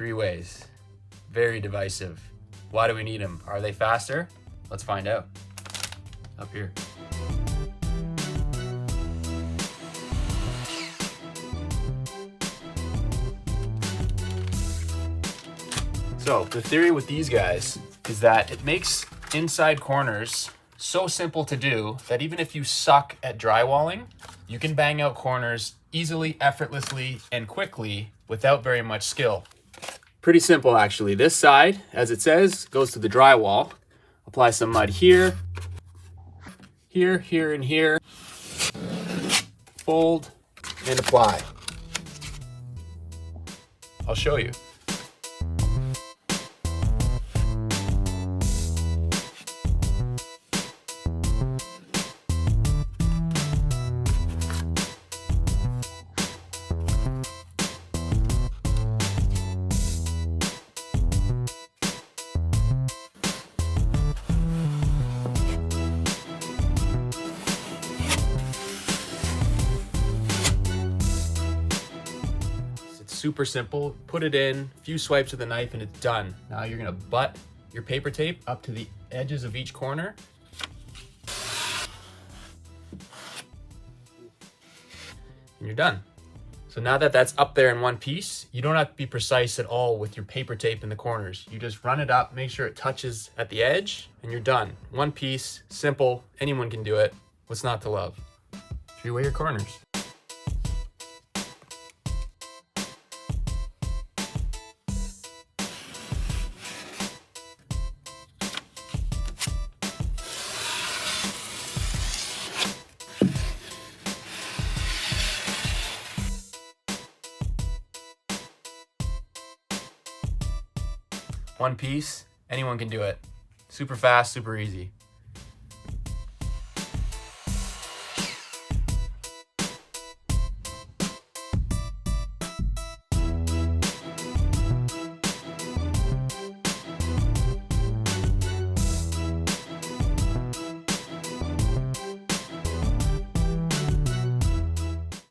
3 ways. Very divisive. Why do we need them? Are they faster? Let's find out. Up here. So the theory with these guys is that it makes inside corners so simple to do that even if you suck at drywalling, you can bang out corners easily, effortlessly, and quickly without very much skill. Pretty simple actually. This side, as it says, goes to the drywall. Apply some mud here, here, and here. Fold and apply. I'll show you. Super simple. Put it in, a few swipes with a knife, and it's done. Now you're gonna butt your paper tape up to the edges of each corner. And you're done. So now that that's up there in one piece, you don't have to be precise at all with your paper tape in the corners. You just run it up, make sure it touches at the edge, and you're done. One piece, simple, anyone can do it. What's not to love? 3-way your corners. One piece, anyone can do it. Super fast, super easy.